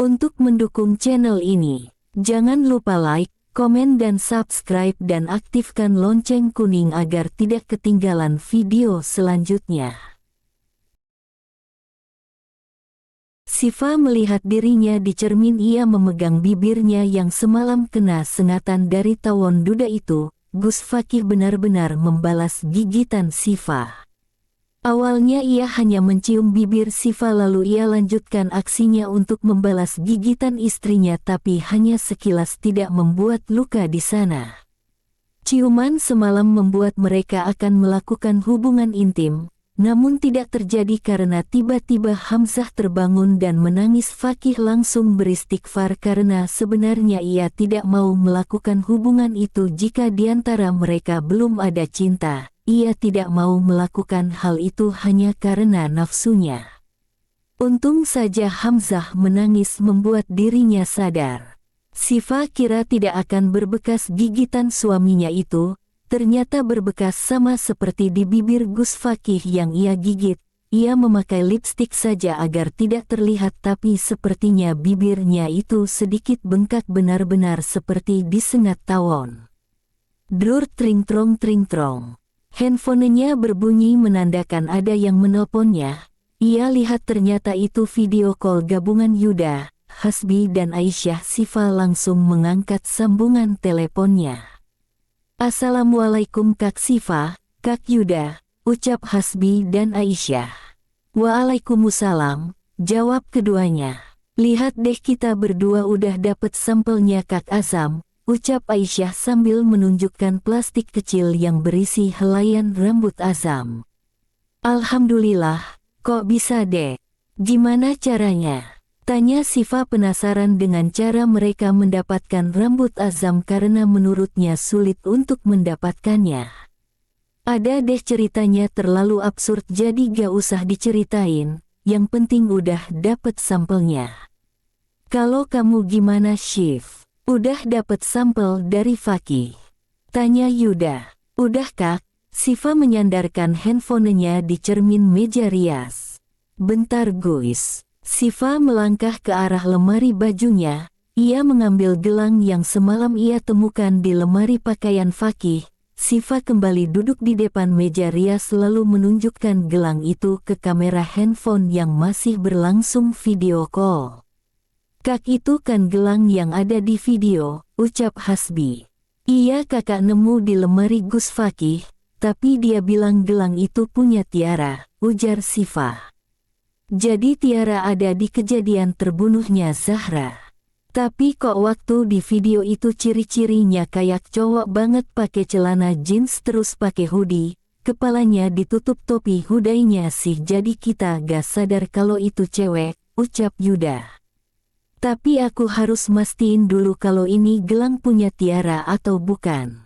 Untuk mendukung channel ini, jangan lupa like, komen dan subscribe dan aktifkan lonceng kuning agar tidak ketinggalan video selanjutnya. Siva melihat dirinya di cermin. Ia memegang bibirnya yang semalam kena sengatan dari tawon duda itu. Gus Fakih benar-benar membalas gigitan Siva. Awalnya ia hanya mencium bibir Siva lalu ia lanjutkan aksinya untuk membalas gigitan istrinya, tapi hanya sekilas tidak membuat luka di sana. Ciuman semalam membuat mereka akan melakukan hubungan intim, namun tidak terjadi karena tiba-tiba Hamzah terbangun dan menangis. Fakih langsung beristighfar karena sebenarnya ia tidak mau melakukan hubungan itu jika diantara mereka belum ada cinta. Ia tidak mau melakukan hal itu hanya karena nafsunya. Untung saja Hamzah menangis membuat dirinya sadar. Siva kira tidak akan berbekas gigitan suaminya itu, ternyata berbekas sama seperti di bibir Gus Fakih yang ia gigit. Ia memakai lipstik saja agar tidak terlihat, tapi sepertinya bibirnya itu sedikit bengkak, benar-benar seperti disengat tawon. Drur tring trong. Handphonenya berbunyi menandakan ada yang menelponnya. Ia lihat ternyata itu video call gabungan Yuda, Hasbi dan Aisyah. Siva langsung mengangkat sambungan teleponnya. "Assalamualaikum Kak Siva, Kak Yuda," ucap Hasbi dan Aisyah. "Waalaikumsalam," jawab keduanya. "Lihat deh, kita berdua udah dapet sampelnya Kak Azam," ucap Aisyah sambil menunjukkan plastik kecil yang berisi helaian rambut Azam. "Alhamdulillah, kok bisa deh? Gimana caranya?" tanya Siva penasaran dengan cara mereka mendapatkan rambut Azam karena menurutnya sulit untuk mendapatkannya. "Ada deh ceritanya, terlalu absurd jadi gak usah diceritain, yang penting udah dapet sampelnya." "Kalau kamu gimana Syif? Udah dapet sampel dari Fakih?" tanya Yuda. "Udah Kak." Siva menyandarkan handphonenya di cermin meja rias. "Bentar guys." Siva melangkah ke arah lemari bajunya. Ia mengambil gelang yang semalam ia temukan di lemari pakaian Fakih. Siva kembali duduk di depan meja rias lalu menunjukkan gelang itu ke kamera handphone yang masih berlangsung video call. "Kak, itu kan gelang yang ada di video," ucap Hasbi. "Iya, kakak nemu di lemari Gus Fakih, tapi dia bilang gelang itu punya Tiara," ujar Siva. "Jadi Tiara ada di kejadian terbunuhnya Zahra. Tapi kok waktu di video itu ciri-cirinya kayak cowok banget, pakai celana jeans terus pakai hoodie, kepalanya ditutup topi hudainya sih, jadi kita gak sadar kalau itu cewek," ucap Yuda. "Tapi aku harus mastiin dulu kalau ini gelang punya Tiara atau bukan."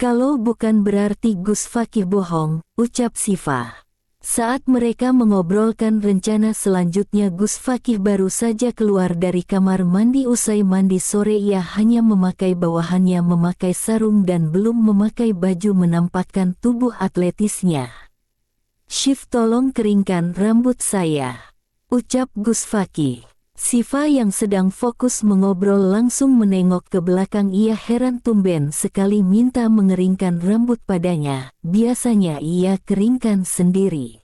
"Kalau bukan berarti Gus Fakih bohong," ucap Siva. Saat mereka mengobrolkan rencana selanjutnya, Gus Fakih baru saja keluar dari kamar mandi. Usai mandi sore ia hanya memakai bawahannya, memakai sarung dan belum memakai baju menampakkan tubuh atletisnya. "Syif, tolong keringkan rambut saya," ucap Gus Fakih. Siva yang sedang fokus mengobrol langsung menengok ke belakang. Ia heran tumben sekali minta mengeringkan rambut padanya, biasanya ia keringkan sendiri.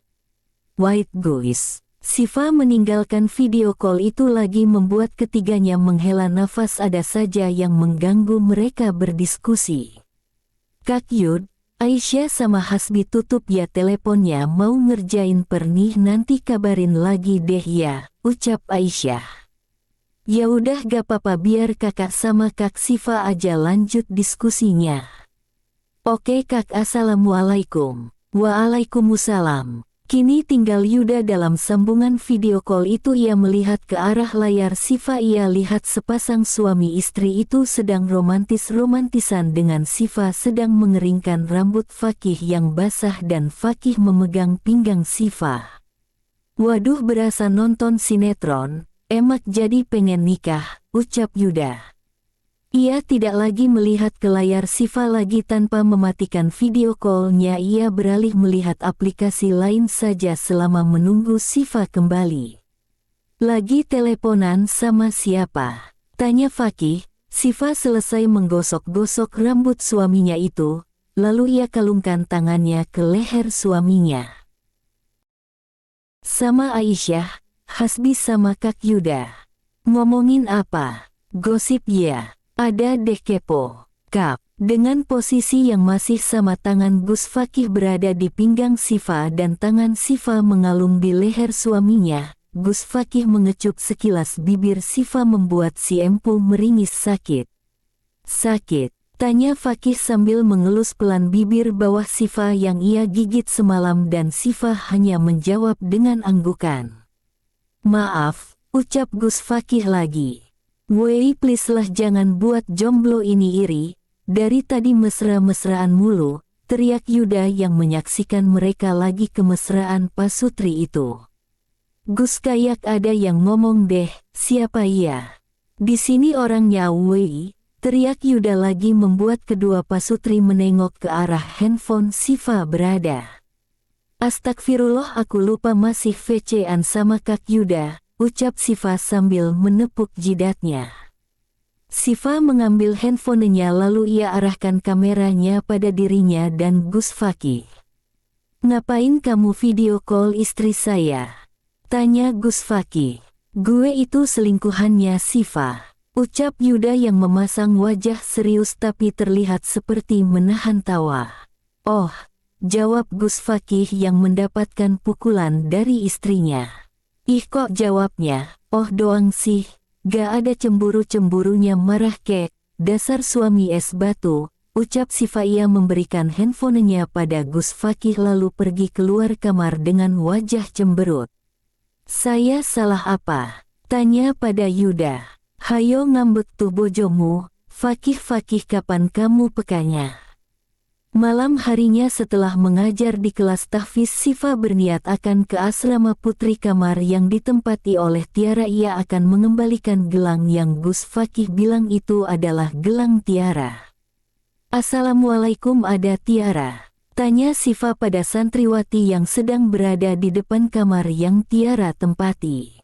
"Wait guys." Siva meninggalkan video call itu lagi membuat ketiganya menghela nafas. Ada saja yang mengganggu mereka berdiskusi. "Kak Yud, Aisyah sama Hasbi tutup ya teleponnya, mau ngerjain pernih, nanti kabarin lagi deh ya," ucap Aisyah. "Ya udah gak apa-apa, biar kakak sama Kak Siva aja lanjut diskusinya." "Oke Kak, assalamualaikum." "Waalaikumsalam." Kini tinggal Yuda dalam sambungan video call itu. Ia melihat ke arah layar Siva. Ia lihat sepasang suami istri itu sedang romantis-romantisan dengan Siva sedang mengeringkan rambut Fakih yang basah dan Fakih memegang pinggang Siva. "Waduh, berasa nonton sinetron, emak jadi pengen nikah," ucap Yuda. Ia tidak lagi melihat ke layar Siva lagi. Tanpa mematikan video call-nya, ia beralih melihat aplikasi lain saja selama menunggu Siva kembali. Lagi teleponan sama siapa? Tanya Fakih. Siva selesai menggosok-gosok rambut suaminya itu, lalu ia kalungkan tangannya ke leher suaminya. Sama Aisyah, Hasbi sama Kak Yuda. Ngomongin apa? Gosip ya, ada deh kepo. Kap, dengan posisi yang masih sama tangan Gus Fakih berada di pinggang Siva dan tangan Siva mengalung di leher suaminya, Gus Fakih mengecup sekilas bibir Siva membuat si empu meringis sakit. Sakit? Tanya Fakih sambil mengelus pelan bibir bawah Siva yang ia gigit semalam dan Siva hanya menjawab dengan anggukan. Maaf, ucap Gus Fakih lagi. Woi please lah jangan buat jomblo ini iri, dari tadi mesra-mesraan mulu, teriak Yuda yang menyaksikan mereka lagi kemesraan pasutri itu. Gus kayak ada yang ngomong deh, siapa ia? Di sini orangnya woi, teriak Yuda lagi membuat kedua pasutri menengok ke arah handphone Siva berada. Astagfirullah aku lupa masih VC-an sama Kak Yuda, ucap Siva sambil menepuk jidatnya. Siva mengambil handphonenya lalu ia arahkan kameranya pada dirinya dan Gus Fakih. Ngapain kamu video call istri saya? Tanya Gus Fakih. Gue itu selingkuhannya Siva, ucap Yuda yang memasang wajah serius tapi terlihat seperti menahan tawa. Oh, jawab Gus Fakih yang mendapatkan pukulan dari istrinya. Ih kok jawabnya, oh doang sih, gak ada cemburu-cemburunya marah kek, dasar suami es batu, ucap Siva ia memberikan handphonenya pada Gus Fakih lalu pergi keluar kamar dengan wajah cemberut. Saya salah apa? Tanya pada Yuda. Hayo ngambek tuh bojomu, Fakih kapan kamu pekanya? Malam harinya setelah mengajar di kelas tahfiz Siva berniat akan ke asrama putri kamar yang ditempati oleh Tiara. Ia akan mengembalikan gelang yang Gus Fakih bilang itu adalah gelang Tiara. Assalamualaikum ada Tiara. Tanya Siva pada santriwati yang sedang berada di depan kamar yang Tiara tempati.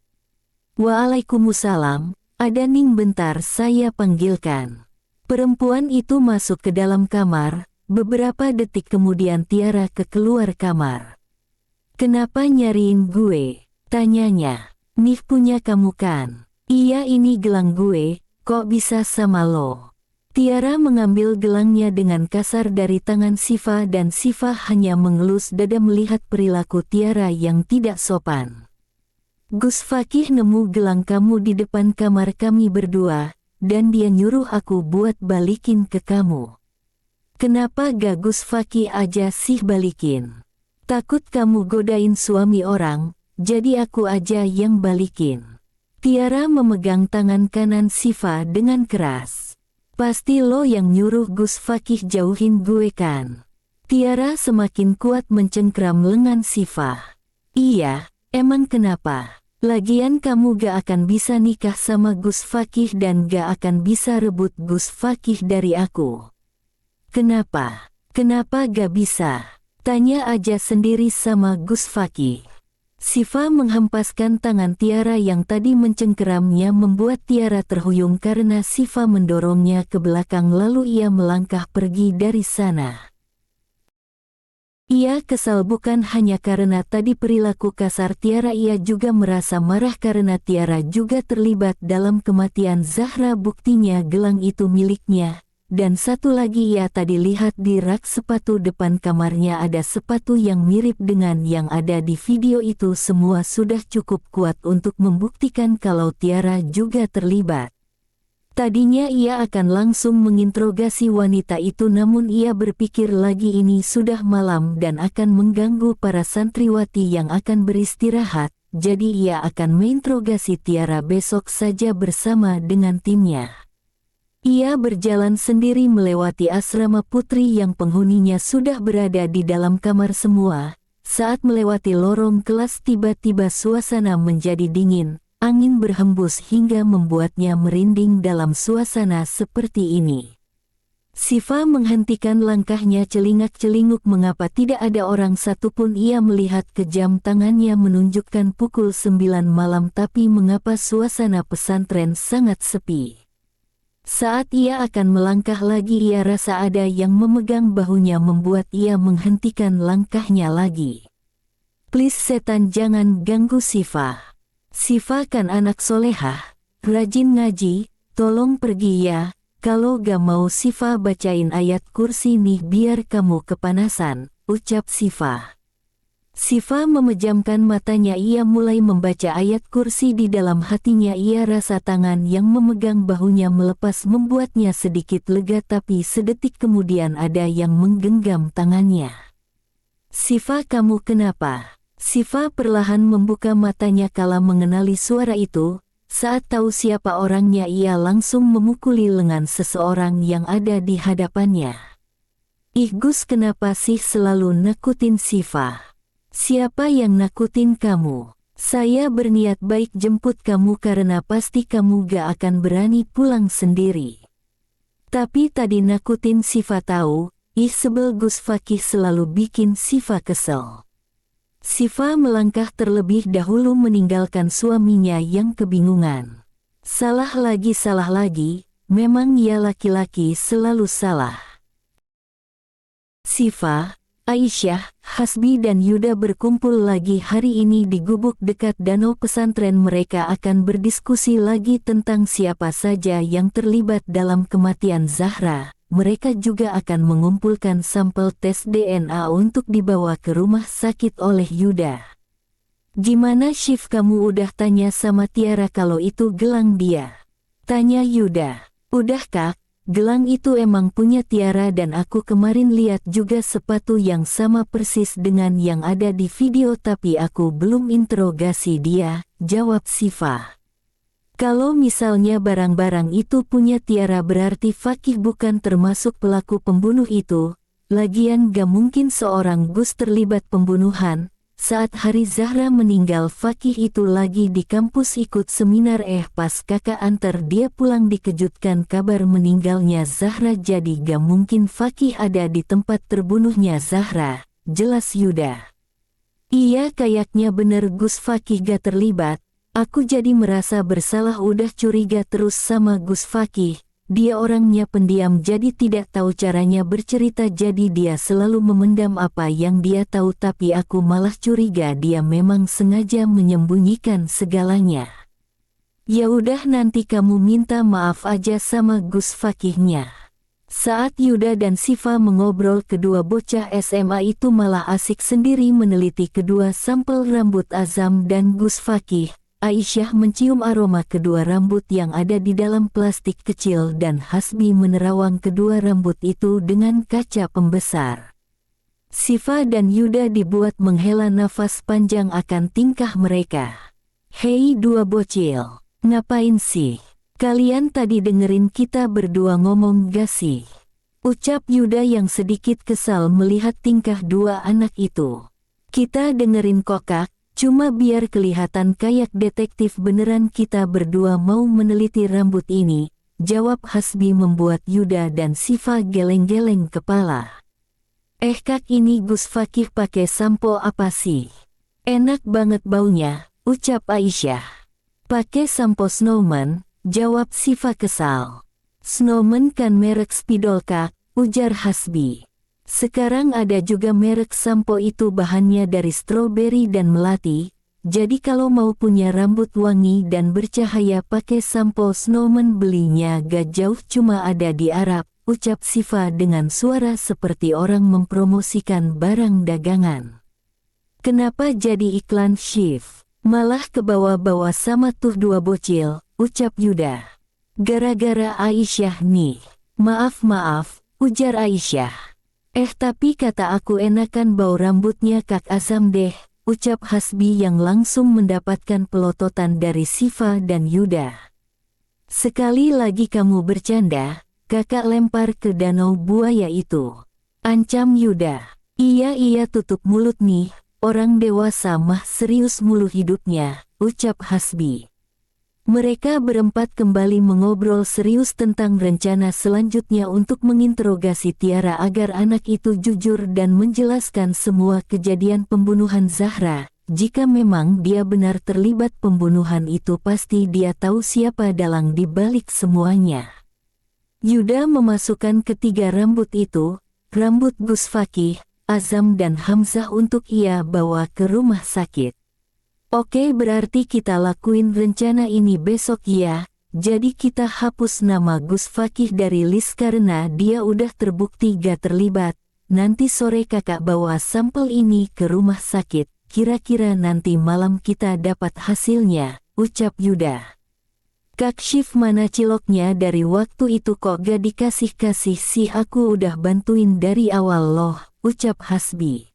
Waalaikumsalam, ada Ning bentar saya panggilkan. Perempuan itu masuk ke dalam kamar, beberapa detik kemudian Tiara keluar kamar. Kenapa nyariin gue? Tanyanya. Nih punya kamu kan? Iya ini gelang gue, kok bisa sama lo? Tiara mengambil gelangnya dengan kasar dari tangan Siva dan Siva hanya mengelus dada melihat perilaku Tiara yang tidak sopan. Gus Fakih nemu gelang kamu di depan kamar kami berdua, dan dia nyuruh aku buat balikin ke kamu. Kenapa gak Gus Fakih aja sih balikin? Takut kamu godain suami orang, jadi aku aja yang balikin. Tiara memegang tangan kanan Siva dengan keras. Pasti lo yang nyuruh Gus Fakih jauhin gue kan? Tiara semakin kuat mencengkram lengan Siva. Iya, emang kenapa? Lagian kamu gak akan bisa nikah sama Gus Fakih dan gak akan bisa rebut Gus Fakih dari aku. Kenapa? Kenapa gak bisa? Tanya aja sendiri sama Gus Fakih. Siva menghempaskan tangan Tiara yang tadi mencengkeramnya membuat Tiara terhuyung karena Siva mendorongnya ke belakang lalu ia melangkah pergi dari sana. Ia kesal bukan hanya karena tadi perilaku kasar Tiara, ia juga merasa marah karena Tiara juga terlibat dalam kematian Zahra, buktinya gelang itu miliknya. Dan satu lagi ia tadi lihat di rak sepatu depan kamarnya ada sepatu yang mirip dengan yang ada di video itu. Semua sudah cukup kuat untuk membuktikan kalau Tiara juga terlibat. Tadinya ia akan langsung menginterogasi wanita itu namun ia berpikir lagi ini sudah malam dan akan mengganggu para santriwati yang akan beristirahat. Jadi ia akan menginterogasi Tiara besok saja bersama dengan timnya. Ia berjalan sendiri melewati asrama putri yang penghuninya sudah berada di dalam kamar semua. Saat melewati lorong kelas tiba-tiba suasana menjadi dingin, angin berhembus hingga membuatnya merinding dalam suasana seperti ini. Siva menghentikan langkahnya celingak-celinguk. Mengapa tidak ada orang satupun? Ia melihat ke jam tangannya menunjukkan pukul 9 malam, tapi mengapa suasana pesantren sangat sepi? Saat ia akan melangkah lagi, ia rasa ada yang memegang bahunya membuat ia menghentikan langkahnya lagi. Please setan, jangan ganggu Siva. Siva kan anak solehah, rajin ngaji, tolong pergi ya. Kalau gak mau Siva bacain ayat kursi nih biar kamu kepanasan, ucap Siva. Siva memejamkan matanya, ia mulai membaca ayat kursi di dalam hatinya. Ia rasa tangan yang memegang bahunya melepas membuatnya sedikit lega, tapi sedetik kemudian ada yang menggenggam tangannya. Siva, kamu kenapa? Siva perlahan membuka matanya kala mengenali suara itu. Saat tahu siapa orangnya, ia langsung memukuli lengan seseorang yang ada di hadapannya. Ih Gus, kenapa sih selalu nakutin Siva? Siapa yang nakutin kamu? Saya berniat baik jemput kamu karena pasti kamu gak akan berani pulang sendiri. Tapi tadi nakutin Siva tahu, ih sebel Gus, Fakih selalu bikin Siva kesel. Siva melangkah terlebih dahulu meninggalkan suaminya yang kebingungan. Salah lagi, memang ia laki-laki selalu salah. Siva, Aisyah, Hasbi dan Yuda berkumpul lagi hari ini di gubuk dekat danau pesantren. Mereka akan berdiskusi lagi tentang siapa saja yang terlibat dalam kematian Zahra. Mereka juga akan mengumpulkan sampel tes DNA untuk dibawa ke rumah sakit oleh Yuda. Gimana Syif, kamu udah tanya sama Tiara kalau itu gelang dia? Tanya Yuda. Udah Kak, gelang itu emang punya Tiara dan aku kemarin lihat juga sepatu yang sama persis dengan yang ada di video, tapi aku belum interogasi dia, jawab Siva. Kalau misalnya barang-barang itu punya Tiara berarti Fakih bukan termasuk pelaku pembunuh itu. Lagian gak mungkin seorang Gus terlibat pembunuhan. Saat hari Zahra meninggal, Fakih itu lagi di kampus ikut seminar. Pas kakak antar dia pulang dikejutkan kabar meninggalnya Zahra. Jadi gak mungkin Fakih ada di tempat terbunuhnya Zahra, jelas Yuda. Iya kayaknya bener Gus, Fakih gak terlibat. Aku jadi merasa bersalah, udah curiga terus sama Gus Fakih. Dia orangnya pendiam jadi tidak tahu caranya bercerita, jadi dia selalu memendam apa yang dia tahu, tapi aku malah curiga dia memang sengaja menyembunyikan segalanya. Ya udah, nanti kamu minta maaf aja sama Gus Fakihnya. Saat Yuda dan Siva mengobrol, kedua bocah SMA itu malah asik sendiri meneliti kedua sampel rambut Azam dan Gus Fakih. Aisyah mencium aroma kedua rambut yang ada di dalam plastik kecil dan Hasbi menerawang kedua rambut itu dengan kaca pembesar. Siva dan Yuda dibuat menghela nafas panjang akan tingkah mereka. Hei dua bocil, ngapain sih? Kalian tadi dengerin kita berdua ngomong gak sih? Ucap Yuda yang sedikit kesal melihat tingkah dua anak itu. Kita dengerin kok Kak. Cuma biar kelihatan kayak detektif beneran kita berdua mau meneliti rambut ini, jawab Hasbi membuat Yuda dan Siva geleng-geleng kepala. Kak, ini Gus Fakih pakai sampo apa sih? Enak banget baunya, ucap Aisyah. Pakai sampo Snowman, jawab Siva kesal. Snowman kan merek spidol Kak, ujar Hasbi. Sekarang ada juga merek sampo itu bahannya dari stroberi dan melati, jadi kalau mau punya rambut wangi dan bercahaya pakai sampo Snowman belinya gak jauh, cuma ada di Arab, ucap Siva dengan suara seperti orang mempromosikan barang dagangan. Kenapa jadi iklan Syif? Malah kebawa-bawa sama tuh dua bocil, ucap Yuda. Gara-gara Aisyah nih. Maaf, ujar Aisyah. Tapi kata aku enakan bau rambutnya Kak Azam deh, ucap Hasbi yang langsung mendapatkan pelototan dari Siva dan Yuda. Sekali lagi kamu bercanda, kakak lempar ke danau buaya itu, ancam Yuda. Iya tutup mulut nih, orang dewasa mah serius mulu hidupnya, ucap Hasbi. Mereka berempat kembali mengobrol serius tentang rencana selanjutnya untuk menginterogasi Tiara agar anak itu jujur dan menjelaskan semua kejadian pembunuhan Zahra. Jika memang dia benar terlibat pembunuhan itu, pasti dia tahu siapa dalang di balik semuanya. Yuda memasukkan ketiga rambut itu, rambut Gus Fakih, Azam dan Hamzah, untuk ia bawa ke rumah sakit. Oke, berarti kita lakuin rencana ini besok ya. Jadi kita hapus nama Gus Fakih dari list karena dia udah terbukti gak terlibat. Nanti sore kakak bawa sampel ini ke rumah sakit. Kira-kira nanti malam kita dapat hasilnya, ucap Yuda. Kak Syif, mana ciloknya? Dari waktu itu kok gak dikasih-kasih sih? Aku udah bantuin dari awal loh, ucap Hasbi.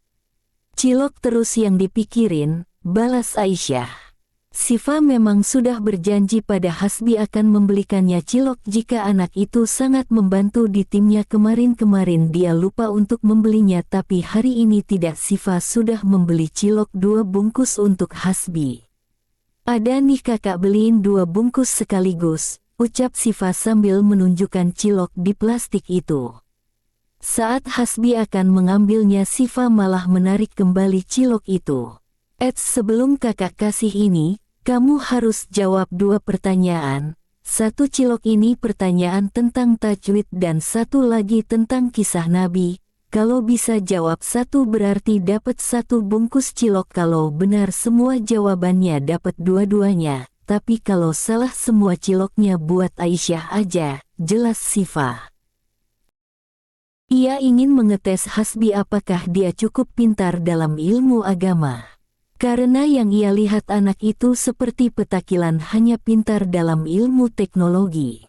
Cilok terus yang dipikirin, balas Aisyah. Sifa memang sudah berjanji pada Hasbi akan membelikannya cilok jika anak itu sangat membantu di timnya. Kemarin dia lupa untuk membelinya, tapi hari ini tidak. Sifa sudah membeli cilok 2 bungkus untuk Hasbi. Ada nih kakak, beliin 2 bungkus sekaligus, ucap Sifa sambil menunjukkan cilok di plastik itu. Saat Hasbi akan mengambilnya, Sifa malah menarik kembali cilok itu. Sebelum kakak kasih ini, kamu harus jawab 2 pertanyaan. 1 cilok ini pertanyaan tentang tajwid dan 1 lagi tentang kisah Nabi. Kalau bisa jawab 1 berarti dapat 1 bungkus cilok. Kalau benar semua jawabannya dapat dua-duanya. Tapi kalau salah semua ciloknya buat Aisyah aja, jelas Sifa. Ia ingin mengetes Hasbi apakah dia cukup pintar dalam ilmu agama. Karena yang ia lihat anak itu seperti petakilan, hanya pintar dalam ilmu teknologi.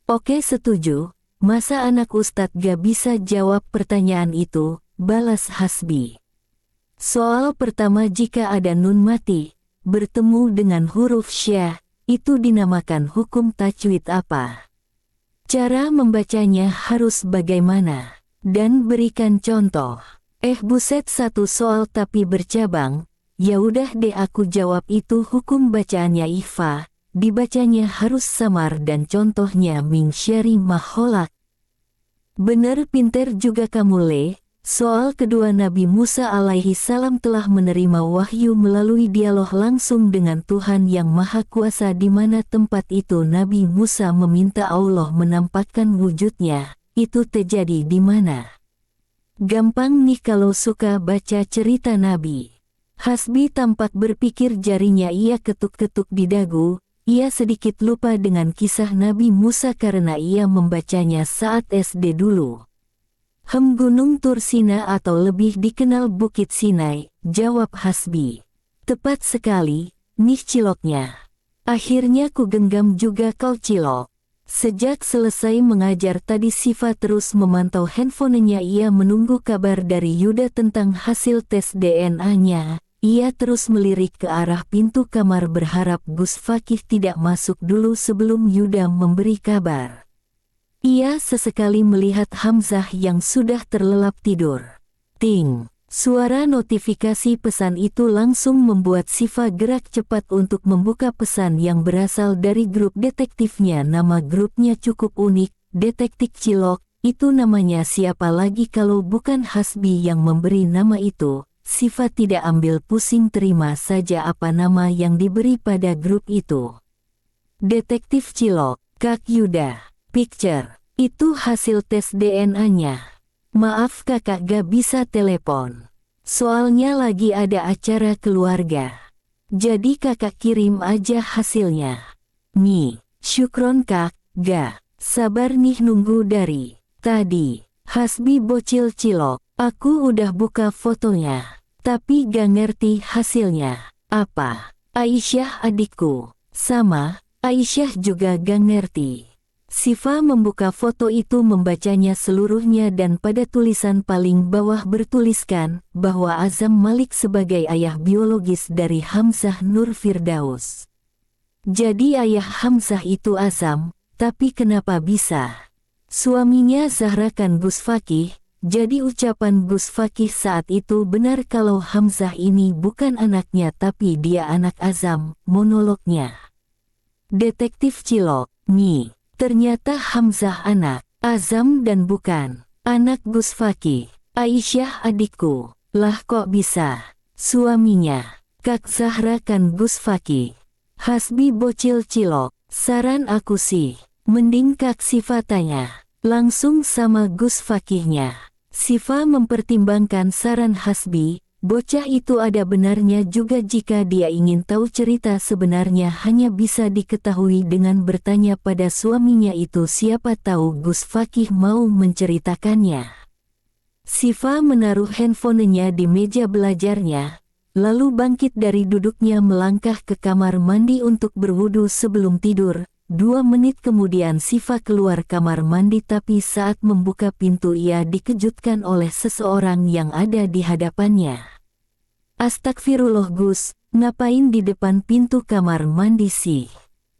Oke, setuju. Masa anak Ustadz gak bisa jawab pertanyaan itu, balas Hasbi. Soal pertama, jika ada nun mati bertemu dengan huruf syah, itu dinamakan hukum tajwid apa? Cara membacanya harus bagaimana? Dan berikan contoh. Buset, 1 soal tapi bercabang. Ya udah deh, aku jawab itu hukum bacaannya ikhfa, dibacanya harus samar dan contohnya min syari maholak. Bener, pinter juga kamu Le. Soal kedua, Nabi Musa alaihi salam telah menerima wahyu melalui dialog langsung dengan Tuhan yang Maha Kuasa. Di mana tempat itu Nabi Musa meminta Allah menampakkan wujudnya, itu terjadi di mana? Gampang nih kalau suka baca cerita Nabi. Hasbi tampak berpikir, jarinya ia ketuk-ketuk di dagu. Ia sedikit lupa dengan kisah Nabi Musa karena ia membacanya saat SD dulu. Gunung Tursina atau lebih dikenal Bukit Sinai, jawab Hasbi. Tepat sekali, nih ciloknya. Akhirnya ku genggam juga kau cilok. Sejak selesai mengajar tadi, Sifa terus memantau handphonenya. Ia menunggu kabar dari Yuda tentang hasil tes DNA-nya. Ia terus melirik ke arah pintu kamar berharap Gus Fakih tidak masuk dulu sebelum Yuda memberi kabar. Ia sesekali melihat Hamzah yang sudah terlelap tidur. Ting! Suara notifikasi pesan itu langsung membuat Sifa gerak cepat untuk membuka pesan yang berasal dari grup detektifnya. Nama grupnya cukup unik, Detektif Cilok. Itu namanya siapa lagi kalau bukan Hasbi yang memberi nama itu. Sifa tidak ambil pusing, terima saja apa nama yang diberi pada grup itu. Detektif Cilok, Kak Yuda. Picture. Itu hasil tes DNA-nya. Maaf kakak gak bisa telepon. Soalnya lagi ada acara keluarga. Jadi kakak kirim aja hasilnya. Nih, syukron kak, gak sabar nih nunggu dari tadi. Hasbi bocil Cilok. Aku udah buka fotonya, tapi gak ngerti hasilnya. Apa? Aisyah adikku. Sama, Aisyah juga gak ngerti. Sifa membuka foto itu, membacanya seluruhnya dan pada tulisan paling bawah bertuliskan bahwa Azam Malik sebagai ayah biologis dari Hamzah Nur Firdaus. Jadi ayah Hamzah itu Azam, tapi kenapa bisa suaminya Zahra kan Gus Fakih? Jadi ucapan Gus Fakih saat itu benar kalau Hamzah ini bukan anaknya tapi dia anak Azam, monolognya. Detektif Cilok, Nyi. Ternyata Hamzah anak Azam dan bukan anak Gus Fakih. Aisyah adikku. Lah kok bisa? Suaminya, Kak Zahra kan Gus Fakih. Hasbi bocil Cilok. Saran aku sih, mending Kak Sifa tanya langsung sama Gus Fakihnya. Sifa mempertimbangkan saran Hasbi. Bocah itu ada benarnya juga jika dia ingin tahu cerita sebenarnya hanya bisa diketahui dengan bertanya pada suaminya itu, siapa tahu Gus Fakih mau menceritakannya. Sifa menaruh handphonenya di meja belajarnya, lalu bangkit dari duduknya melangkah ke kamar mandi untuk berwudu sebelum tidur. 2 menit kemudian Sifa keluar kamar mandi, tapi saat membuka pintu ia dikejutkan oleh seseorang yang ada di hadapannya. Astagfirullah Gus, ngapain di depan pintu kamar mandi sih?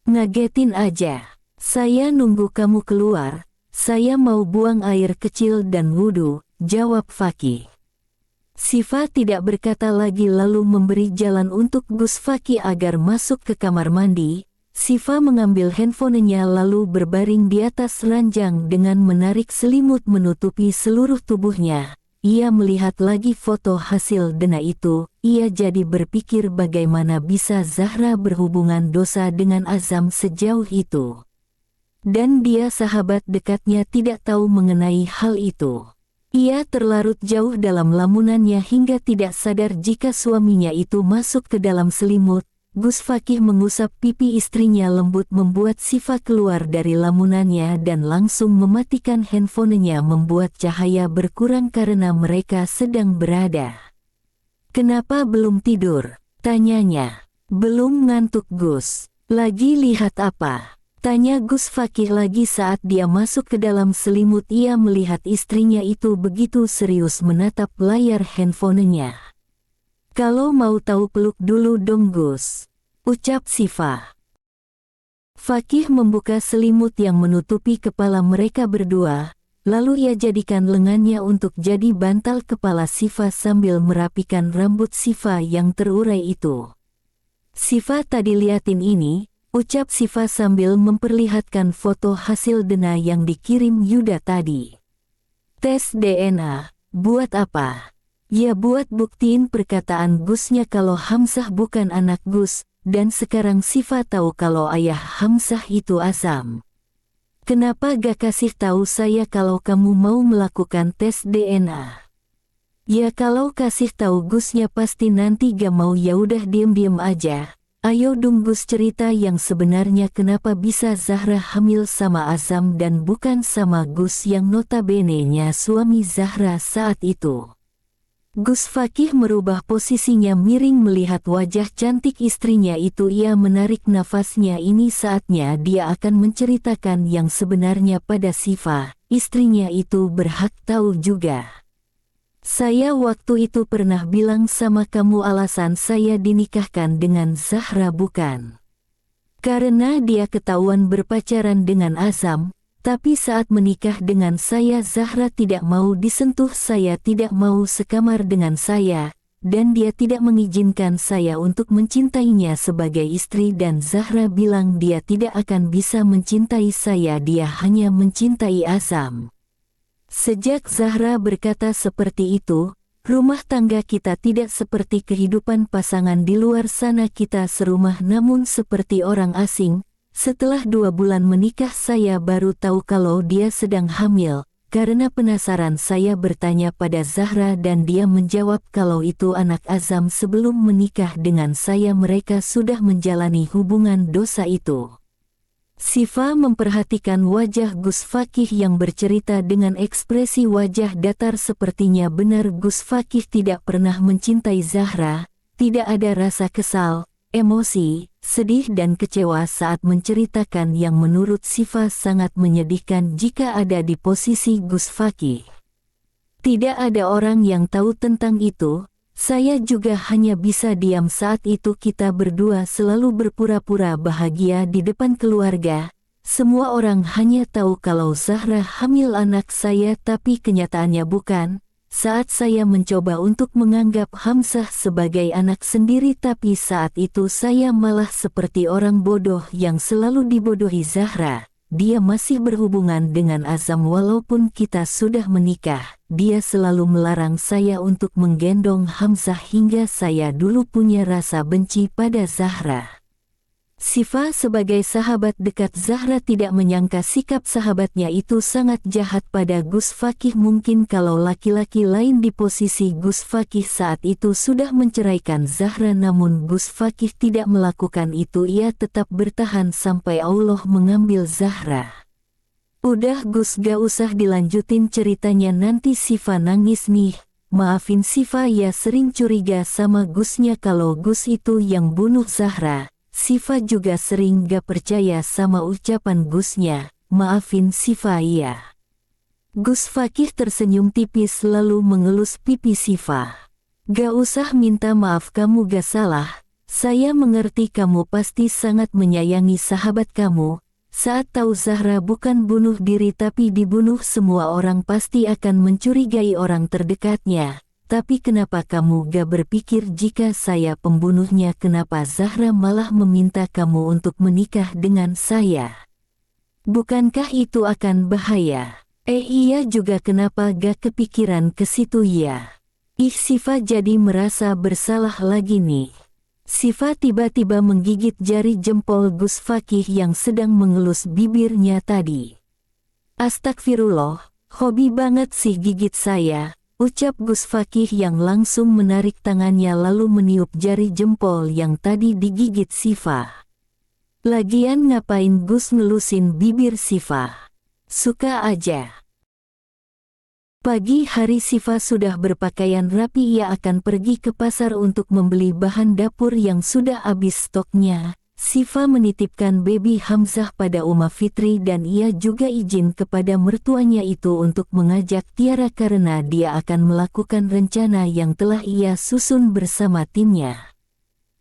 Ngagetin aja. Saya nunggu kamu keluar, saya mau buang air kecil dan wudu, jawab Fakih. Sifa tidak berkata lagi lalu memberi jalan untuk Gus Fakih agar masuk ke kamar mandi. Sifa mengambil handphonenya lalu berbaring di atas ranjang dengan menarik selimut menutupi seluruh tubuhnya. Ia melihat lagi foto hasil dena itu. Ia jadi berpikir bagaimana bisa Zahra berhubungan dosa dengan Azam sejauh itu. Dan dia sahabat dekatnya tidak tahu mengenai hal itu. Ia terlarut jauh dalam lamunannya hingga tidak sadar jika suaminya itu masuk ke dalam selimut. Gus Fakih mengusap pipi istrinya lembut membuat Sifa keluar dari lamunannya dan langsung mematikan handphonenya membuat cahaya berkurang karena mereka sedang berada. Kenapa belum tidur? Tanyanya. Belum ngantuk Gus. Lagi lihat apa? Tanya Gus Fakih lagi saat dia masuk ke dalam selimut. Ia melihat istrinya itu begitu serius menatap layar handphonenya. Kalau mau tahu peluk dulu dong Gus, ucap Sifa. Fakih membuka selimut yang menutupi kepala mereka berdua, lalu ia jadikan lengannya untuk jadi bantal kepala Sifa sambil merapikan rambut Sifa yang terurai itu. Sifa tadi liatin ini, ucap Sifa sambil memperlihatkan foto hasil dena yang dikirim Yuda tadi. Tes DNA, buat apa? Ya buat buktiin perkataan Gusnya kalau Hamzah bukan anak Gus, dan sekarang Sifa tahu kalau ayah Hamzah itu Azam. Kenapa gak kasih tahu saya kalau kamu mau melakukan tes DNA? Ya kalau kasih tahu Gusnya pasti nanti gak mau, ya udah diem-diem aja. Ayo dong Gus cerita yang sebenarnya, kenapa bisa Zahra hamil sama Azam dan bukan sama Gus yang notabene-nya suami Zahra saat itu. Gus Fakih merubah posisinya miring melihat wajah cantik istrinya itu. Ia menarik nafasnya. Ini saatnya dia akan menceritakan yang sebenarnya pada Sifa. Istrinya itu berhak tahu juga. Saya waktu itu pernah bilang sama kamu alasan saya dinikahkan dengan Zahra bukan karena dia ketahuan berpacaran dengan Azam. Tapi saat menikah dengan saya Zahra tidak mau disentuh, saya tidak mau sekamar dengan saya, dan dia tidak mengizinkan saya untuk mencintainya sebagai istri, dan Zahra bilang dia tidak akan bisa mencintai saya, dia hanya mencintai Azam. Sejak Zahra berkata seperti itu, rumah tangga kita tidak seperti kehidupan pasangan di luar sana, kita serumah namun seperti orang asing. Setelah 2 bulan menikah saya baru tahu kalau dia sedang hamil. Karena penasaran saya bertanya pada Zahra dan dia menjawab kalau itu anak Azam. Sebelum menikah dengan saya mereka sudah menjalani hubungan dosa itu. Sifa memperhatikan wajah Gus Fakih yang bercerita dengan ekspresi wajah datar. Sepertinya benar Gus Fakih tidak pernah mencintai Zahra. Tidak ada rasa kesal, emosi, sedih dan kecewa saat menceritakan yang menurut Sifa sangat menyedihkan jika ada di posisi Gus Fakih. Tidak ada orang yang tahu tentang itu, saya juga hanya bisa diam saat itu. Kita berdua selalu berpura-pura bahagia di depan keluarga. Semua orang hanya tahu kalau Zahra hamil anak saya, tapi kenyataannya bukan. saat saya mencoba untuk menganggap Hamzah sebagai anak sendiri, tapi saat itu saya malah seperti orang bodoh yang selalu dibodohi Zahra. Dia masih berhubungan dengan Azam walaupun kita sudah menikah. Dia selalu melarang saya untuk menggendong Hamzah hingga saya dulu punya rasa benci pada Zahra. Sifa sebagai sahabat dekat Zahra tidak menyangka sikap sahabatnya itu sangat jahat pada Gus Fakih. Mungkin kalau laki-laki lain di posisi Gus Fakih saat itu sudah menceraikan Zahra, namun Gus Fakih tidak melakukan itu. Ia tetap bertahan sampai Allah mengambil Zahra. Udah Gus, gak usah dilanjutin ceritanya, nanti Sifa nangis nih. Maafin Sifa ya, sering curiga sama Gusnya kalau Gus itu yang bunuh Zahra. Sifa juga sering gak percaya sama ucapan Gusnya. Maafin Sifa ya. Gus Fakih tersenyum tipis lalu mengelus pipi Sifa. Gak usah minta maaf, kamu gak salah. Saya mengerti kamu pasti sangat menyayangi sahabat kamu. Saat tahu Zahra bukan bunuh diri tapi dibunuh, semua orang pasti akan mencurigai orang terdekatnya. Tapi kenapa kamu gak berpikir jika saya pembunuhnya? Kenapa Zahra malah meminta kamu untuk menikah dengan saya? Bukankah itu akan bahaya? Iya juga, kenapa gak kepikiran ke situ ya? Sifa jadi merasa bersalah lagi nih. Sifa tiba-tiba menggigit jari jempol Gus Fakih yang sedang mengelus bibirnya tadi. Astagfirullah, hobi banget sih gigit saya, ucap Gus Fakih yang langsung menarik tangannya lalu meniup jari jempol yang tadi digigit Sifa. Lagian ngapain Gus ngelusin bibir Sifa? Suka aja. Pagi hari Sifa sudah berpakaian rapi. Ia akan pergi ke pasar untuk membeli bahan dapur yang sudah habis stoknya. Sifa menitipkan baby Hamzah pada Uma Fitri dan ia juga izin kepada mertuanya itu untuk mengajak Tiara karena dia akan melakukan rencana yang telah ia susun bersama timnya.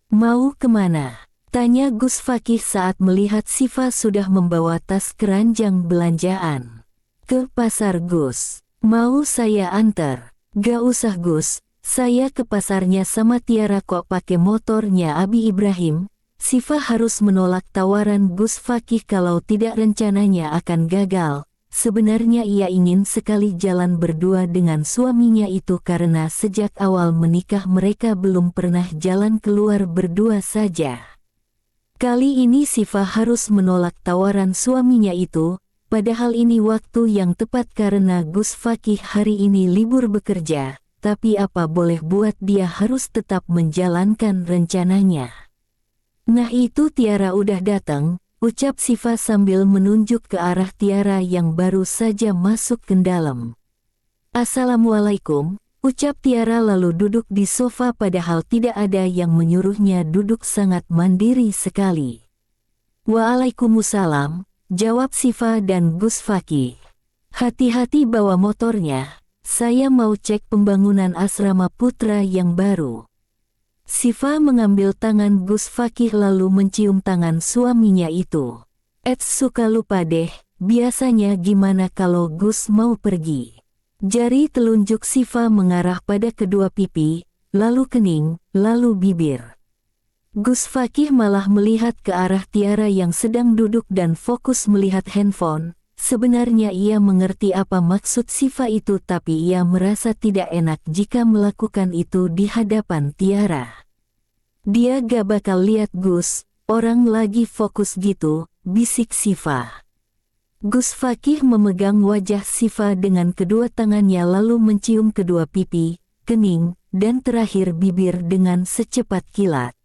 Mau kemana? Tanya Gus Fakih saat melihat Sifa sudah membawa tas keranjang belanjaan. Ke pasar Gus. Mau saya antar? Gak usah Gus, saya ke pasarnya sama Tiara kok, pakai motornya Abi Ibrahim. Sifa harus menolak tawaran Gus Fakih, kalau tidak rencananya akan gagal. Sebenarnya ia ingin sekali jalan berdua dengan suaminya itu karena sejak awal menikah mereka belum pernah jalan keluar berdua saja. Kali ini Sifa harus menolak tawaran suaminya itu, padahal ini waktu yang tepat karena Gus Fakih hari ini libur bekerja, tapi apa boleh buat, dia harus tetap menjalankan rencananya. Nah itu Tiara udah datang, ucap Sifa sambil menunjuk ke arah Tiara yang baru saja masuk ke dalam. Assalamualaikum, ucap Tiara lalu duduk di sofa padahal tidak ada yang menyuruhnya duduk, sangat mandiri sekali. Waalaikumsalam, jawab Sifa dan Gus Fakih. Hati-hati bawa motornya, saya mau cek pembangunan asrama putra yang baru. Sifa mengambil tangan Gus Fakih lalu mencium tangan suaminya itu. Suka lupa deh, biasanya gimana kalau Gus mau pergi? Jari telunjuk Sifa mengarah pada kedua pipi, lalu kening, lalu bibir. Gus Fakih malah melihat ke arah Tiara yang sedang duduk dan fokus melihat handphone. Sebenarnya ia mengerti apa maksud Sifa itu, tapi ia merasa tidak enak jika melakukan itu di hadapan Tiara. Dia gak bakal lihat Gus, orang lagi fokus gitu, bisik Sifa. Gus Fakih memegang wajah Sifa dengan kedua tangannya lalu mencium kedua pipi, kening, dan terakhir bibir dengan secepat kilat.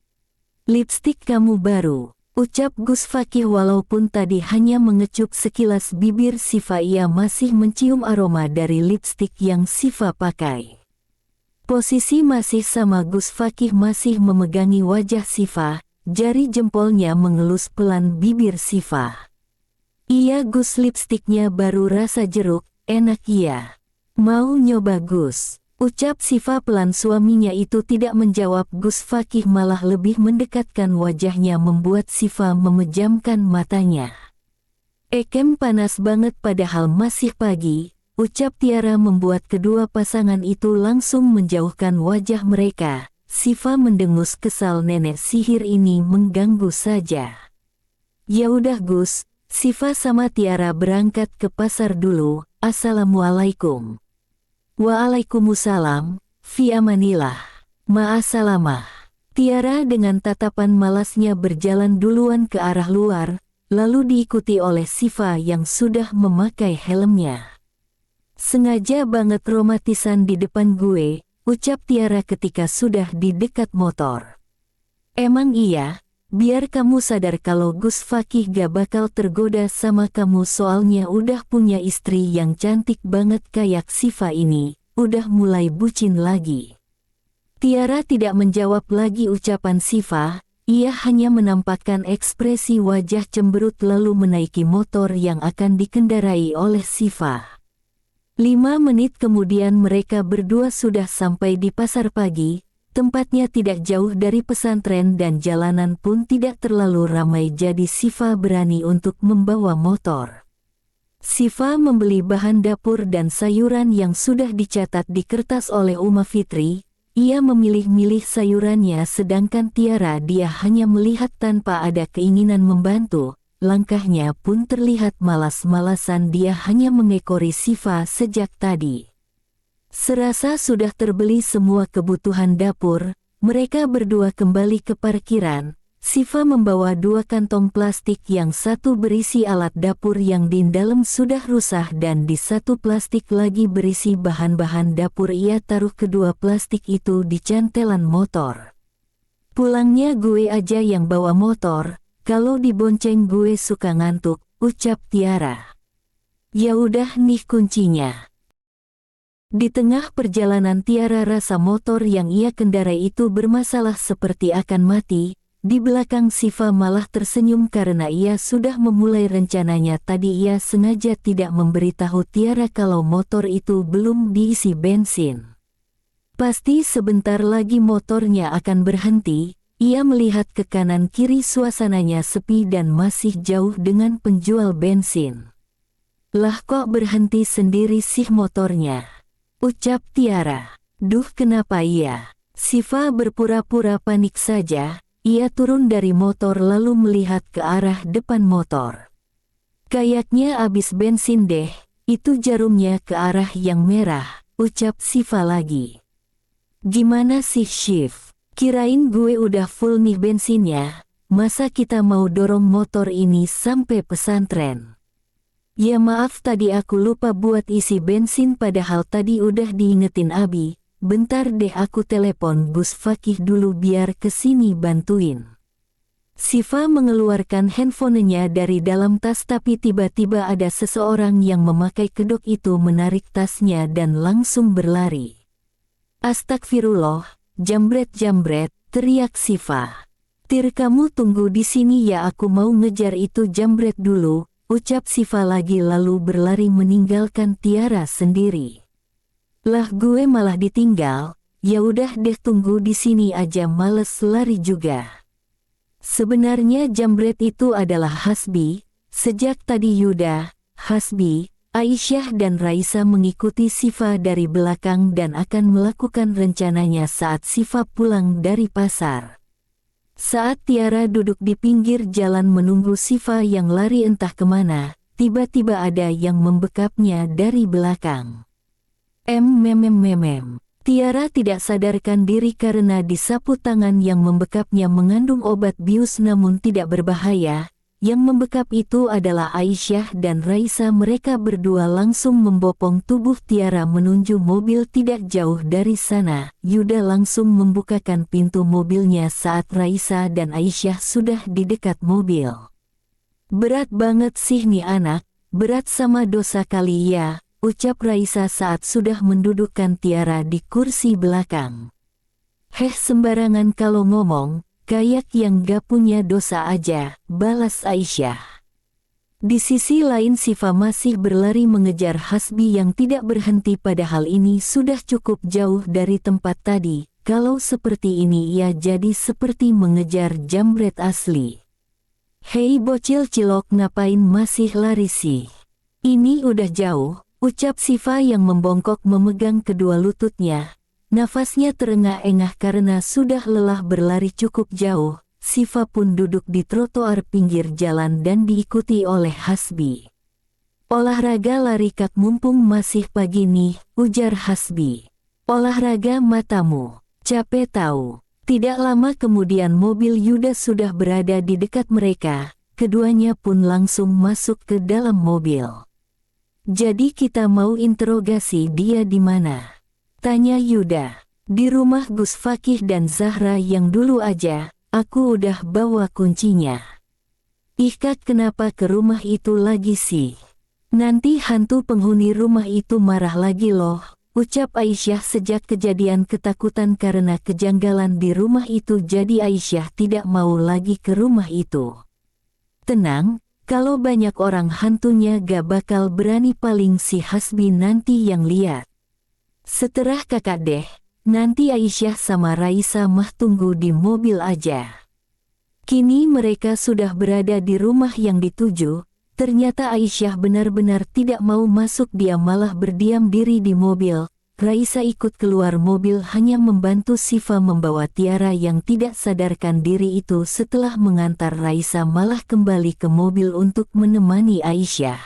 Lipstik kamu baru, ucap Gus Fakih walaupun tadi hanya mengecup sekilas bibir Sifa, ia masih mencium aroma dari lipstik yang Sifa pakai. Posisi masih sama, Gus Fakih masih memegangi wajah Sifa, jari jempolnya mengelus pelan bibir Sifa. Iya Gus, lipstiknya baru, rasa jeruk, enak ya. Mau nyoba Gus? Ucap Sifa pelan. Suaminya itu tidak menjawab. Gus Fakih malah lebih mendekatkan wajahnya membuat Sifa memejamkan matanya. Panas banget padahal masih pagi. ucap Tiara membuat kedua pasangan itu langsung menjauhkan wajah mereka. Siva mendengus kesal, nenek sihir ini mengganggu saja. Ya udah Gus, Siva sama Tiara berangkat ke pasar dulu. Assalamualaikum. Waalaikumsalam, fi amanillah. Ma'asalamah. Tiara dengan tatapan malasnya berjalan duluan ke arah luar, lalu diikuti oleh Siva yang sudah memakai helmnya. Sengaja banget romantisan di depan gue, ucap Tiara ketika sudah di dekat motor. Emang iya, biar kamu sadar kalau Gus Fakih gak bakal tergoda sama kamu, soalnya udah punya istri yang cantik banget kayak Siva ini, udah mulai bucin lagi. Tiara tidak menjawab lagi ucapan Siva, ia hanya menampakkan ekspresi wajah cemberut lalu menaiki motor yang akan dikendarai oleh Siva. 5 menit kemudian mereka berdua sudah sampai di pasar pagi, tempatnya tidak jauh dari pesantren dan jalanan pun tidak terlalu ramai, jadi Siva berani untuk membawa motor. Siva membeli bahan dapur dan sayuran yang sudah dicatat di kertas oleh Uma Fitri, ia memilih-milih sayurannya sedangkan Tiara dia hanya melihat tanpa ada keinginan membantu. Langkahnya pun terlihat malas-malasan, dia hanya mengekori Siva sejak tadi. Serasa sudah terbeli semua kebutuhan dapur, mereka berdua kembali ke parkiran. Siva membawa 2 kantong plastik, yang satu berisi alat dapur yang di dalam sudah rusak dan di satu plastik lagi berisi bahan-bahan dapur. Ia taruh kedua plastik itu di cantelan motor. Pulangnya gue aja yang bawa motor. Kalau dibonceng gue suka ngantuk, ucap Tiara. Ya udah nih kuncinya. Di tengah perjalanan Tiara rasa motor yang ia kendarai itu bermasalah seperti akan mati. Di belakang Siva malah tersenyum karena ia sudah memulai rencananya. Tadi ia sengaja tidak memberitahu Tiara kalau motor itu belum diisi bensin. Pasti sebentar lagi motornya akan berhenti. Ia melihat ke kanan kiri, suasananya sepi dan masih jauh dengan penjual bensin. Lah kok berhenti sendiri sih motornya? Ucap Tiara. Duh kenapa ya? Siva berpura-pura panik saja. Ia turun dari motor lalu melihat ke arah depan motor. Kayaknya habis bensin deh, itu jarumnya ke arah yang merah, ucap Siva lagi. Gimana sih Shiv? Kirain gue udah full nih bensinnya, masa kita mau dorong motor ini sampai pesantren? Ya maaf tadi aku lupa buat isi bensin, padahal tadi udah diingetin Abi. Bentar deh aku telepon Gus Fakih dulu biar kesini bantuin. Siva mengeluarkan handphonenya dari dalam tas, tapi tiba-tiba ada seseorang yang memakai kedok itu menarik tasnya dan langsung berlari. Astagfirullah. Jambret, teriak Siva. Tir kamu tunggu di sini ya, aku mau ngejar itu jambret dulu, ucap Siva lagi lalu berlari meninggalkan Tiara sendiri. Lah gue malah ditinggal, ya udah deh tunggu di sini aja, males lari juga. Sebenarnya jambret itu adalah Hasbi, sejak tadi Yuda, Hasbi, Aisyah dan Raisa mengikuti Siva dari belakang dan akan melakukan rencananya saat Siva pulang dari pasar. Saat Tiara duduk di pinggir jalan menunggu Siva yang lari entah kemana, tiba-tiba ada yang membekapnya dari belakang. Tiara tidak sadarkan diri karena di sapu tangan yang membekapnya mengandung obat bius namun tidak berbahaya. Yang membekap itu adalah Aisyah dan Raisa. Mereka berdua langsung membopong tubuh Tiara menuju mobil tidak jauh dari sana. Yuda langsung membukakan pintu mobilnya saat Raisa dan Aisyah sudah di dekat mobil. Berat banget sih nih anak, berat sama dosa kali ya, ucap Raisa saat sudah mendudukkan Tiara di kursi belakang. Heh sembarangan kalau ngomong. Kayak yang gak punya dosa aja, balas Aisyah. Di sisi lain Siva masih berlari mengejar Hasbi yang tidak berhenti, padahal ini sudah cukup jauh dari tempat tadi. Kalau seperti ini ia jadi seperti mengejar jambret asli. Hei bocil cilok, ngapain masih lari sih? Ini udah jauh, ucap Siva yang membongkok memegang kedua lututnya. Nafasnya terengah-engah karena sudah lelah berlari cukup jauh. Siva pun duduk di trotoar pinggir jalan dan diikuti oleh Hasbi. Olahraga lari Kak mumpung masih pagi nih, ujar Hasbi. Olahraga matamu, capek tahu. Tidak lama kemudian mobil Yuda sudah berada di dekat mereka, keduanya pun langsung masuk ke dalam mobil. Jadi kita mau interogasi dia di mana? Tanya Yuda. Di rumah Gus Fakih dan Zahra yang dulu aja, aku udah bawa kuncinya. Ih Kak, kenapa ke rumah itu lagi sih? Nanti hantu penghuni rumah itu marah lagi loh. Ucap Aisyah sejak kejadian ketakutan karena kejanggalan di rumah itu, jadi Aisyah tidak mau lagi ke rumah itu. Tenang, kalau banyak orang hantunya gak bakal berani, paling si Hasbi nanti yang lihat. Setelah kakak deh, nanti Aisyah sama Raisa mah tunggu di mobil aja. Kini mereka sudah berada di rumah yang dituju. Ternyata Aisyah benar-benar tidak mau masuk, dia malah berdiam diri di mobil. Raisa ikut keluar mobil hanya membantu Siva membawa Tiara yang tidak sadarkan diri itu. Setelah mengantar Raisa malah kembali ke mobil untuk menemani Aisyah.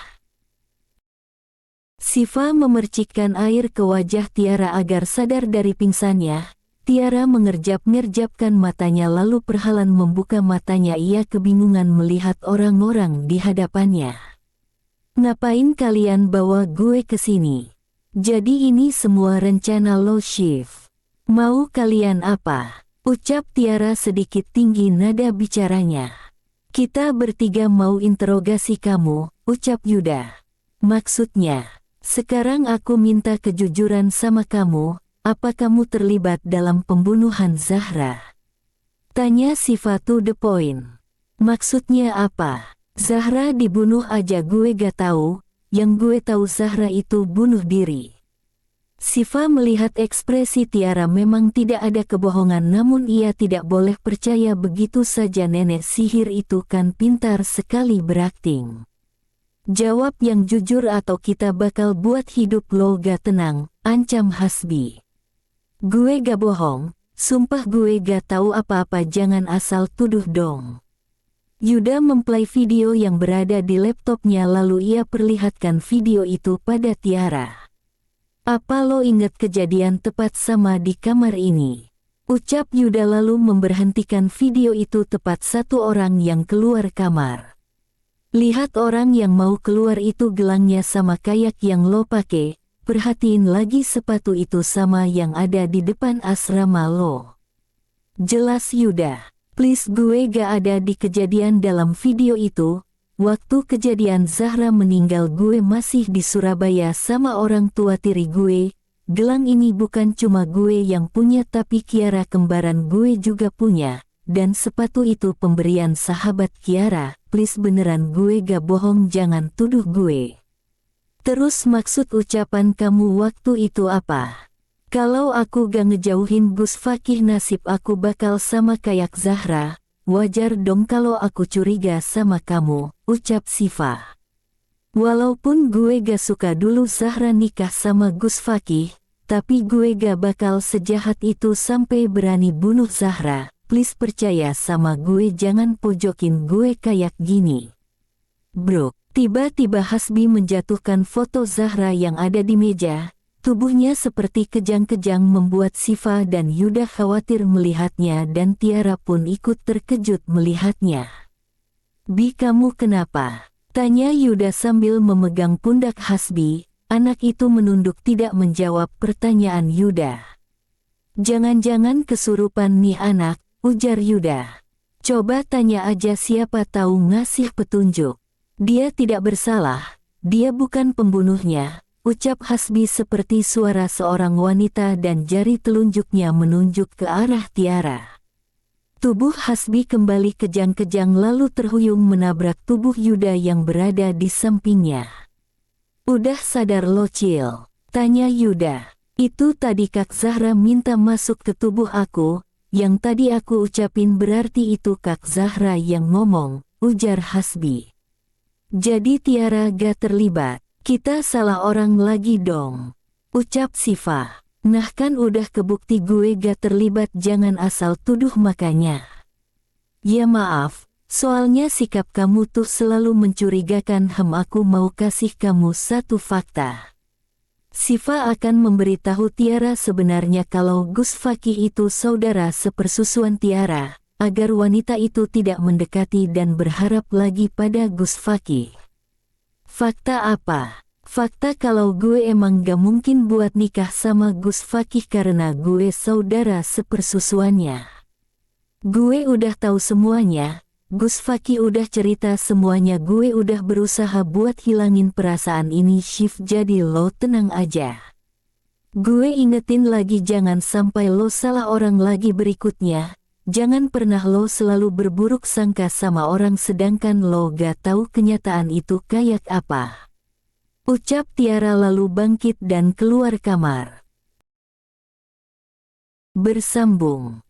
Siva memercikkan air ke wajah Tiara agar sadar dari pingsannya. Tiara mengerjap-ngerjapkan matanya lalu perlahan membuka matanya. Ia kebingungan melihat orang-orang di hadapannya. Ngapain kalian bawa gue ke sini? Jadi ini semua rencana lo, Shiv? Mau kalian apa? Ucap Tiara sedikit tinggi nada bicaranya. Kita bertiga mau interogasi kamu, ucap Yuda. Maksudnya, sekarang aku minta kejujuran sama kamu. Apa kamu terlibat dalam pembunuhan Zahra? Tanya Siva to the point. Maksudnya apa? Zahra dibunuh aja gue gak tahu, yang gue tahu Zahra itu bunuh diri. Siva melihat ekspresi Tiara memang tidak ada kebohongan, namun ia tidak boleh percaya begitu saja. Nenek sihir itu kan pintar sekali berakting. Jawab yang jujur atau kita bakal buat hidup lo gak tenang, ancam Hasbi. Gue gak bohong, sumpah gue gak tahu apa-apa, jangan asal tuduh dong. Yuda memplay video yang berada di laptopnya lalu ia perlihatkan video itu pada Tiara. Apa lo inget kejadian tepat sama di kamar ini? Ucap Yuda lalu memberhentikan video itu tepat satu orang yang keluar kamar. Lihat orang yang mau keluar itu gelangnya sama kayak yang lo pake. Perhatiin lagi sepatu itu sama yang ada di depan asrama lo. Jelas Yuda, please, gue gak ada di kejadian dalam video itu. Waktu kejadian Zahra meninggal gue masih di Surabaya sama orang tua tiri gue. Gelang ini bukan cuma gue yang punya tapi Kiara kembaran gue juga punya. Dan sepatu itu pemberian sahabat Kiara. Please beneran gue gak bohong, jangan tuduh gue. Terus maksud ucapan kamu waktu itu apa? Kalau aku gak ngejauhin Gus Fakih nasib aku bakal sama kayak Zahra. Wajar dong kalau aku curiga sama kamu, ucap Siva. Walaupun gue gak suka dulu Zahra nikah sama Gus Fakih, tapi gue gak bakal sejahat itu sampai berani bunuh Zahra. Please percaya sama gue, jangan pojokin gue kayak gini. Bro. Tiba-tiba Hasbi menjatuhkan foto Zahra yang ada di meja. Tubuhnya seperti kejang-kejang membuat Siva dan Yuda khawatir melihatnya dan Tiara pun ikut terkejut melihatnya. Bi, kamu kenapa? Tanya Yuda sambil memegang pundak Hasbi. Anak itu menunduk tidak menjawab pertanyaan Yuda. Jangan-jangan kesurupan nih anak, ujar Yuda. Coba tanya aja, siapa tahu ngasih petunjuk. Dia tidak bersalah, dia bukan pembunuhnya, ucap Hasbi seperti suara seorang wanita dan jari telunjuknya menunjuk ke arah Tiara. Tubuh Hasbi kembali kejang-kejang lalu terhuyung menabrak tubuh Yuda yang berada di sampingnya. Udah sadar lo, Cil? Tanya Yuda. Itu tadi Kak Zahra minta masuk ke tubuh aku, yang tadi aku ucapin berarti itu Kak Zahra yang ngomong, ujar Hasbi. Jadi Tiara gak terlibat. Kita salah orang lagi dong, ucap Siva. Nah kan udah kebukti gue gak terlibat, jangan asal tuduh makanya. Ya maaf, soalnya sikap kamu tuh selalu mencurigakan. Aku mau kasih kamu satu fakta. Siva akan memberitahu Tiara sebenarnya kalau Gus Fakih itu saudara sepersusuan Tiara, agar wanita itu tidak mendekati dan berharap lagi pada Gus Fakih. Fakta apa? Fakta kalau gue emang gak mungkin buat nikah sama Gus Fakih karena gue saudara sepersusuannya. Gue udah tahu semuanya, Gus Fakih udah cerita semuanya, gue udah berusaha buat hilangin perasaan ini Shiv, jadi lo tenang aja. Gue ingetin lagi, jangan sampai lo salah orang lagi berikutnya, jangan pernah lo selalu berburuk sangka sama orang sedangkan lo gak tahu kenyataan itu kayak apa. Ucap Tiara lalu bangkit dan keluar kamar. Bersambung.